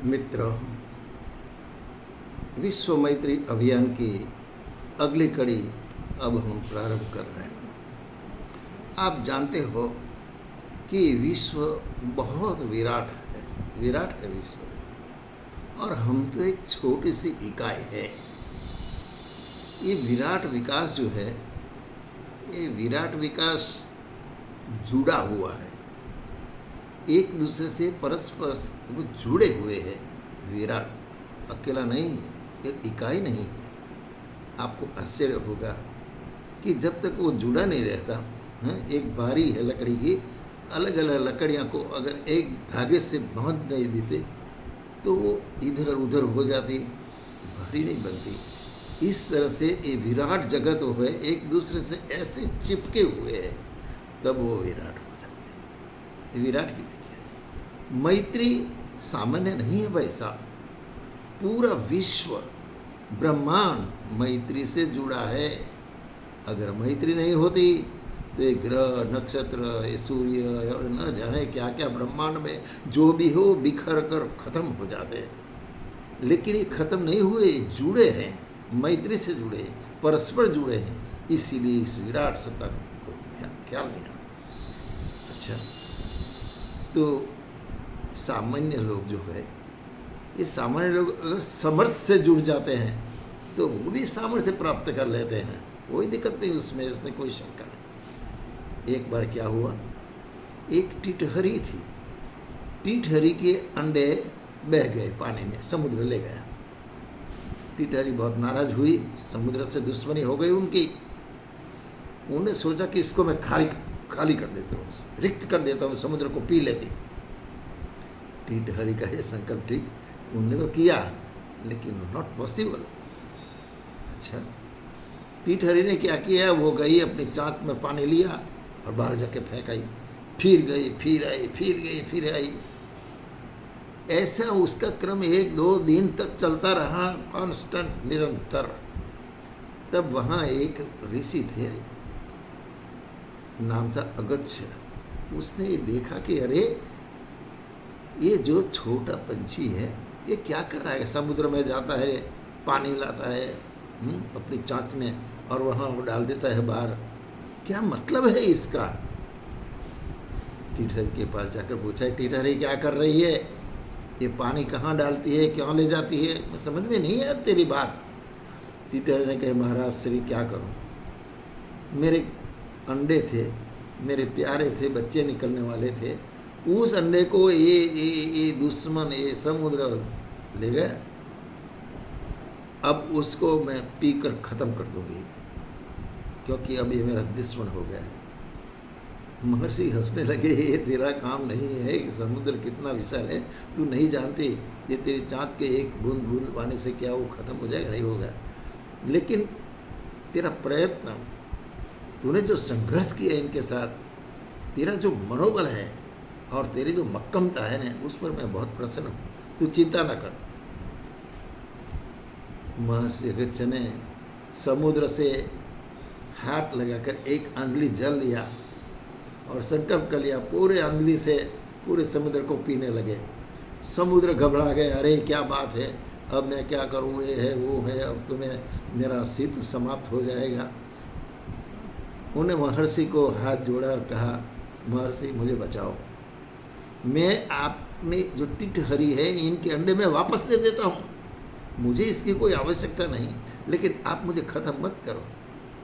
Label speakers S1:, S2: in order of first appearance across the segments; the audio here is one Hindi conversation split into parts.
S1: मित्रों, विश्व मैत्री अभियान की अगली कड़ी अब हम प्रारंभ कर रहे हैं। आप जानते हो कि विश्व बहुत विराट है विश्व, और हम तो एक छोटी सी इकाई है। ये विराट विकास जो है, ये विराट विकास जुड़ा हुआ है, एक दूसरे से परस्पर वो जुड़े हुए हैं। विराट अकेला नहीं है, एक इकाई नहीं है। आपको आश्चर्य होगा कि जब तक वो जुड़ा नहीं रहता, एक बारी है लकड़ी की, अलग अलग लकड़ियाँ को अगर एक धागे से बांध नहीं देते तो वो इधर उधर हो जाती, भारी नहीं बनती। इस तरह से ये विराट जगत हो है, एक दूसरे से ऐसे चिपके हुए हैं, तब वो विराट हो जाते हैं। विराट की व्याख्या है। मैत्री सामान्य नहीं है भाई साहब, पूरा विश्व ब्रह्मांड मैत्री से जुड़ा है। अगर मैत्री नहीं होती तो ये ग्रह, नक्षत्र, ये सूर्य और न जाने क्या क्या ब्रह्मांड में जो भी हो बिखर कर खत्म हो जाते हैं। लेकिन ये खत्म नहीं हुए, जुड़े हैं, मैत्री से जुड़े हैं, परस्पर जुड़े हैं, इसीलिए इस विराट सत्ता को ख्याल नहीं आता। अच्छा, तो सामान्य लोग जो है, ये सामान्य लोग अगर समर्थ से जुड़ जाते हैं तो वो भी सामर्थ्य प्राप्त कर लेते हैं, कोई दिक्कत नहीं उसमें कोई शंका नहीं। एक बार क्या हुआ, एक टिटहरी थी, टिटहरी के अंडे बह गए पानी में, समुद्र ले गया। टिटहरी बहुत नाराज हुई, समुद्र से दुश्मनी हो गई उनकी। उन्होंने सोचा कि इसको मैं खाली कर देता हूँ, रिक्त कर देता हूँ, समुद्र को पी लेती। टिटहरी का ये संकल्प ठीक उन्होंने तो किया, लेकिन नॉट पॉसिबल। अच्छा, टिटहरी ने क्या किया, वो गई अपनी चाक में पानी लिया और बाहर जाके फेंक आई, फिर गई, फिर आई, फिर गई, फिर आई। ऐसा उसका क्रम 1-2 दिन तक चलता रहा, कांस्टेंट, निरंतर। तब वहाँ एक ऋषि थे, नाम था अगस्त्य। उसने ये देखा कि अरे ये जो छोटा पंछी है ये क्या कर रहा है, समुद्र में जाता है, पानी लाता है अपनी चाँच में और वहाँ वो डाल देता है बाहर, क्या मतलब है इसका। टिटहरी के पास जाकर पूछा, टिटहरी क्या कर रही है, ये पानी कहाँ डालती है, क्यों ले जाती है, मैं समझ में नहीं है तेरी बात। टिटहरी ने कहा, महाराज श्री क्या करूँ, मेरे अंडे थे, मेरे प्यारे थे, बच्चे निकलने वाले थे, उस अंडे को ये दुश्मन, ये समुद्र ले गया। अब उसको मैं पीकर ख़त्म कर दूंगी, क्योंकि अब ये मेरा दुश्मन हो गया है। महर्षि हंसने लगे, ये तेरा काम नहीं है, समुद्र कितना विशाल है, तू नहीं जानती, ये तेरी चाँद के एक बूंद बूंद पानी से क्या वो ख़त्म हो जाएगा, नहीं होगा। लेकिन तेरा प्रयत्न, तूने जो संघर्ष किया इनके साथ, तेरा जो मनोबल है और तेरी जो मक्कमता है ना, उस पर मैं बहुत प्रसन्न हूँ, तू चिंता न कर। महर्षि अगस्त्य ने समुद्र से हाथ लगाकर एक अंजलि जल लिया और संकल्प कर लिया, पूरे अंजलि से पूरे समुद्र को पीने लगे। समुद्र घबरा गए, अरे क्या बात है, अब मैं क्या करूँ, ये है वो है, अब तुम्हें मेरा अस्तित्व समाप्त हो जाएगा। उन्हें महर्षि को हाथ जोड़ा और कहा, महर्षि मुझे बचाओ, मैं आपने जो टिटहरी है इनके अंडे में वापस दे देता हूँ, मुझे इसकी कोई आवश्यकता नहीं, लेकिन आप मुझे ख़त्म मत करो।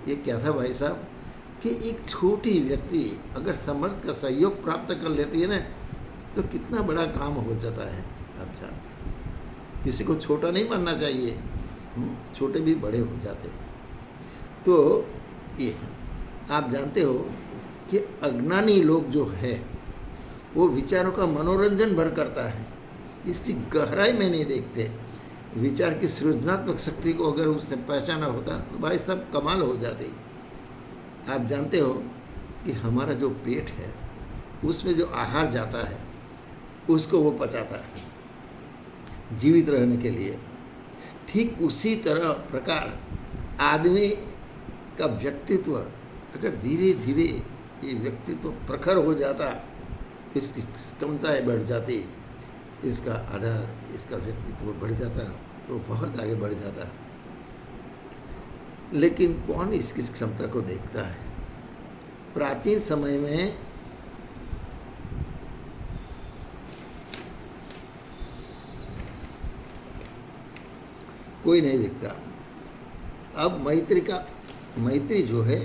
S1: ये क्या था भाई साहब कि एक छोटी व्यक्ति अगर समर्थ का सहयोग प्राप्त कर लेती है ना, तो कितना बड़ा काम हो जाता है। आप जानते हैं, किसी को छोटा नहीं मानना चाहिए, छोटे भी बड़े हो जाते हैं। तो ये आप जानते हो कि अज्ञानी लोग जो है वो विचारों का मनोरंजन भर करता है, इसकी गहराई में नहीं देखते। विचार की सृजनात्मक शक्ति को अगर उसने पहचाना होता तो भाई सब कमाल हो जाते। आप जानते हो कि हमारा जो पेट है उसमें जो आहार जाता है उसको वो पचाता है जीवित रहने के लिए। ठीक उसी तरह प्रकार आदमी का व्यक्तित्व अगर धीरे धीरे ये व्यक्तित्व प्रखर हो जाता, इसकी क्षमताएँ बढ़ जाती, इसका आधार, इसका व्यक्तित्व बढ़ जाता, तो बहुत आगे बढ़ जाता। लेकिन कौन इसकी क्षमता को देखता है? प्राचीन समय में कोई नहीं देखता। अब मैत्री जो है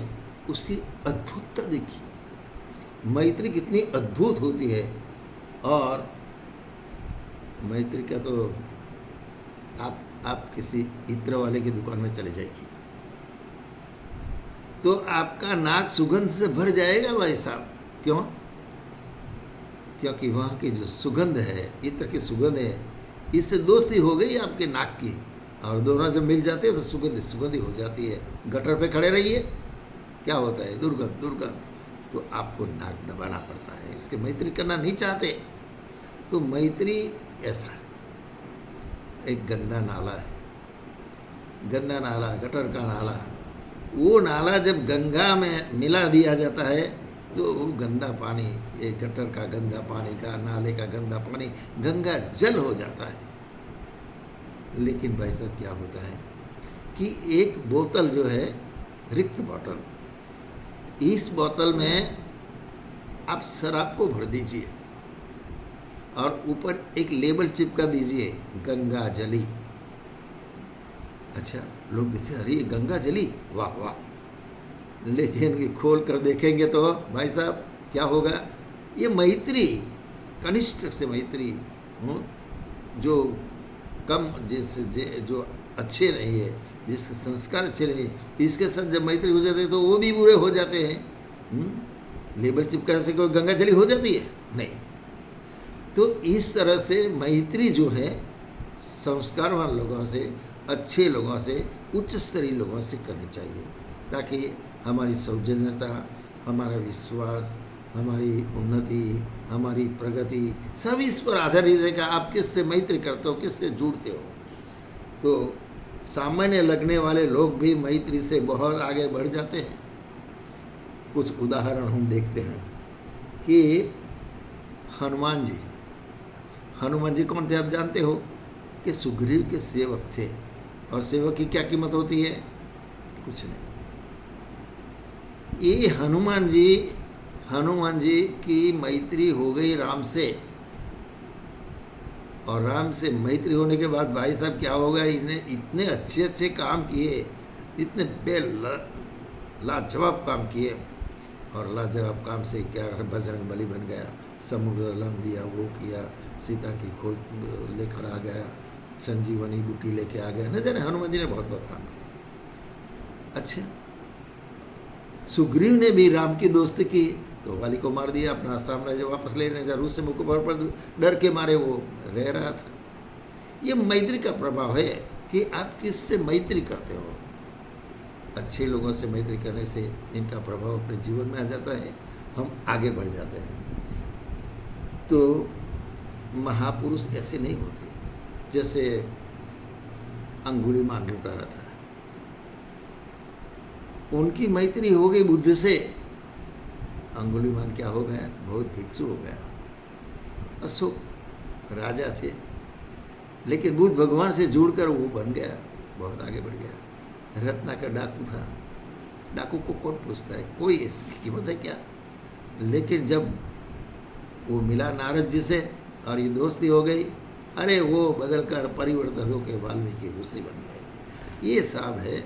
S1: उसकी अद्भुतता देखिए। मैत्री कितनी अद्भुत होती है। और मैत्री का तो आप किसी इत्र वाले की दुकान में चले जाइए तो आपका नाक सुगंध से भर जाएगा भाई साहब। क्यों? क्योंकि वहाँ की जो सुगंध है, इत्र की सुगंध है, इससे दोस्ती हो गई आपके नाक की, और दोनों जब मिल जाते हैं तो सुगंध ही हो जाती है। गटर पे खड़े रहिए, क्या होता है? दुर्गंध। तो आपको नाक दबाना पड़ता है। इसके मैत्री करना नहीं चाहते। तो मैत्री ऐसा है, एक गंदा नाला है, गंदा नाला, गटर का नाला। वो नाला जब गंगा में मिला दिया जाता है तो वो गंदा पानी, ये गटर का गंदा पानी का, नाले का गंदा पानी गंगा जल हो जाता है। लेकिन भाई साहब क्या होता है कि एक बोतल जो है, रिक्त बोतल, इस बोतल में आप शराब को भर दीजिए और ऊपर एक लेबल चिपका दीजिए, गंगा जली। अच्छा, लोग देखें, अरे ये गंगा जली, वाह वाह। लेकिन ये खोल कर देखेंगे तो भाई साहब क्या होगा? ये मैत्री, कनिष्ठ से मैत्री, जो कम जो अच्छे नहीं है, जिसके संस्कार अच्छे नहीं है, इसके साथ जब मैत्री हो जाती है तो वो भी बुरे हो जाते हैं। लेबल चिपकाने से कोई गंगा जली हो जाती है? नहीं। तो इस तरह से मैत्री जो है संस्कारवान लोगों से, अच्छे लोगों से, उच्च स्तरीय लोगों से करनी चाहिए, ताकि हमारी सौजन्यता, हमारा विश्वास, हमारी उन्नति, हमारी प्रगति सब इस पर आधारित है कि आप किससे मैत्री करते हो, किससे जुड़ते हो। तो सामान्य लगने वाले लोग भी मैत्री से बहुत आगे बढ़ जाते हैं। कुछ उदाहरण हम देखते हैं कि हनुमान जी कौन थे आप जानते हो? कि सुग्रीव के सेवक थे। और सेवक की क्या कीमत होती है? कुछ नहीं। ये हनुमान जी की मैत्री हो गई राम से, और राम से मैत्री होने के बाद भाई साहब क्या होगा, इन्हें इतने अच्छे काम किए, इतने लाजवाब काम किए, और लाजवाब काम से क्या बजरंग बली बन गया, समुद्र लंघ लिया, वो किया, सीता की खोज लेकर आ गया, संजीवनी बूटी लेके आ गया। न जाने हनुमान जी ने बहुत काम किया। अच्छा, सुग्रीव ने भी राम की दोस्ती की तो वाली को मार दिया, अपना साम्राज्य वापस लेने जा, रूस से मुकबर पर डर के मारे वो रह रहा था। ये मैत्री का प्रभाव है कि आप किससे मैत्री करते हो। अच्छे लोगों से मैत्री करने से इनका प्रभाव अपने जीवन में आ जाता है, हम आगे बढ़ जाते हैं। तो महापुरुष ऐसे नहीं होते जैसे अंगुलीमाल लुटारा था, उनकी मैत्री हो गई बुद्ध से। अंगुलीमाल क्या हो गया? बहुत भिक्षु हो गया। अशोक राजा थे, लेकिन बुद्ध भगवान से जुड़कर वो बन गया, बहुत आगे बढ़ गया। रत्नाकर डाकू था, डाकू को कौन पूछता है? कोई इसकी कीमत है क्या? लेकिन जब वो मिला नारद जी से और ये दोस्ती हो गई, अरे वो बदल कर परिवर्तन होकर वाल्मीकि ऋषि बन गए। ये सब है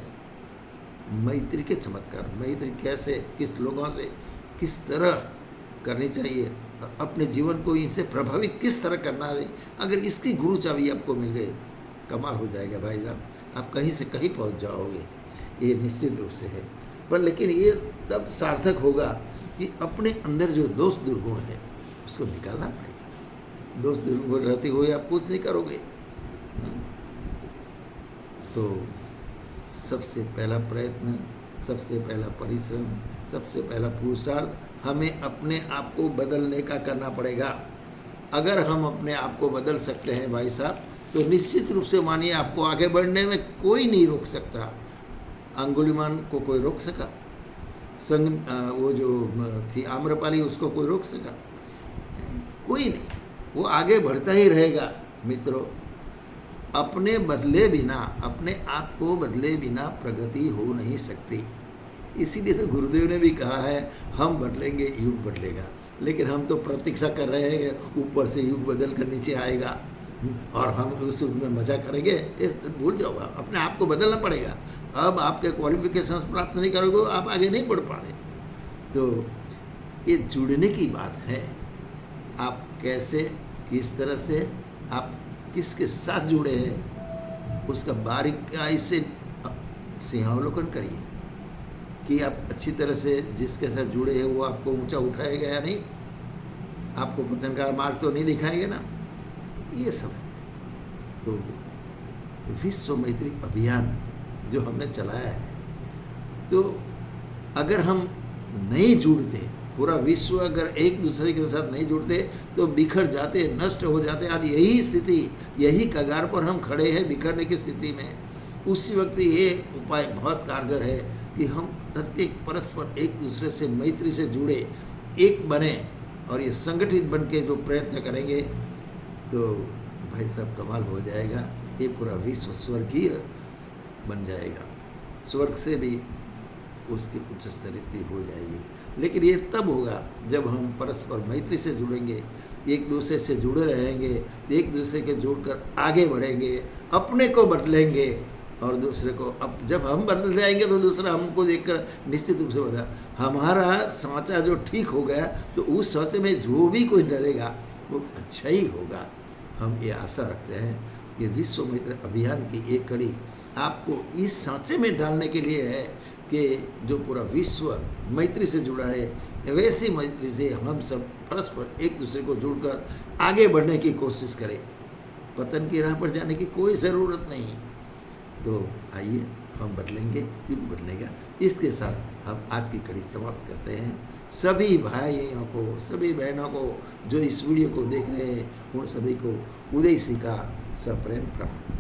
S1: मैत्री के चमत्कार। मैत्री कैसे, किस लोगों से किस तरह करनी चाहिए, अपने जीवन को इनसे प्रभावित किस तरह करना है। अगर इसकी गुरु चाबी आपको मिल गई, कमाल हो जाएगा भाई साहब, आप कहीं से कहीं पहुंच जाओगे, ये निश्चित रूप से है। पर लेकिन ये तब सार्थक होगा कि अपने अंदर जो दोष दुर्गुण है उसको निकालना पड़ेगा। दोष दुर्गुण रहते हुए आप कुछ नहीं करोगे। तो सबसे पहला प्रयत्न, सबसे पहला परिश्रम, सबसे पहला पुरुषार्थ हमें अपने आप को बदलने का करना पड़ेगा। अगर हम अपने आप को बदल सकते हैं भाई साहब, तो निश्चित रूप से मानिए आपको आगे बढ़ने में कोई नहीं रोक सकता। अंगुलीमान को कोई रोक सका? वो जो थी आम्रपाली, उसको कोई रोक सका? कोई नहीं। वो आगे बढ़ता ही रहेगा। मित्रों, अपने बदले बिना, अपने आप को बदले बिना प्रगति हो नहीं सकती। इसीलिए तो गुरुदेव ने भी कहा है, हम बदलेंगे युग बदलेगा। लेकिन हम तो प्रतीक्षा कर रहे हैं ऊपर से युग बदल कर नीचे आएगा और हम उस युग में मजा करेंगे। ये तो भूल जाओ, अपने आप को बदलना पड़ेगा। अब आपके क्वालिफिकेशंस प्राप्त नहीं करोगे, आप आगे नहीं बढ़ पा रहे। तो ये जुड़ने की बात है। आप कैसे, किस तरह से, आप किसके साथ जुड़े हैं, उसका बारीकाई से सिंहावलोकन करिए कि आप अच्छी तरह से जिसके साथ जुड़े हैं वो आपको ऊंचा उठाएगा या नहीं, आपको पतन का मार्ग तो नहीं दिखाएंगे ना। ये सब तो विश्व मैत्री अभियान जो हमने चलाया है, तो अगर हम नहीं जुड़ते, पूरा विश्व अगर एक दूसरे के साथ नहीं जुड़ते तो बिखर जाते, नष्ट हो जाते। आज यही स्थिति, यही कगार पर हम खड़े हैं बिखरने की स्थिति में। उसी वक्त ये उपाय बहुत कारगर है कि हम प्रत्येक परस्पर एक दूसरे से मैत्री से जुड़े, एक बने और ये संगठित बन के जो प्रयत्न करेंगे तो भाई सब कमाल हो जाएगा। ये पूरा विश्व स्वर्गीय बन जाएगा, स्वर्ग से भी उसकी उच्च स्तरीय हो जाएगी। लेकिन ये तब होगा जब हम परस्पर मैत्री से जुड़ेंगे, एक दूसरे से जुड़े रहेंगे, एक दूसरे के जुड़कर आगे बढ़ेंगे, अपने को बदलेंगे और दूसरे को। अब जब हम बदल जाएंगे तो दूसरा हमको देखकर निश्चित रूप से बदला। हमारा सांचा जो ठीक हो गया तो उस सांचे में जो भी कोई डरेगा वो अच्छा ही होगा। हम ये आशा रखते हैं कि विश्व मैत्री अभियान की एक कड़ी आपको इस सांचे में डालने के लिए है कि जो पूरा विश्व मैत्री से जुड़ा है, वैसी मैत्री से हम सब परस्पर एक दूसरे को जुड़कर आगे बढ़ने की कोशिश करें। पतन की राह पर जाने की कोई ज़रूरत नहीं। तो आइए हम बदलेंगे, युग बदलेगा। इसके साथ हम आज की कड़ी समाप्त करते हैं। सभी भाइयों को, सभी बहनों को जो इस वीडियो को देख रहे हैं, उन सभी को उदय सिंह का सप्रेम प्रणाम।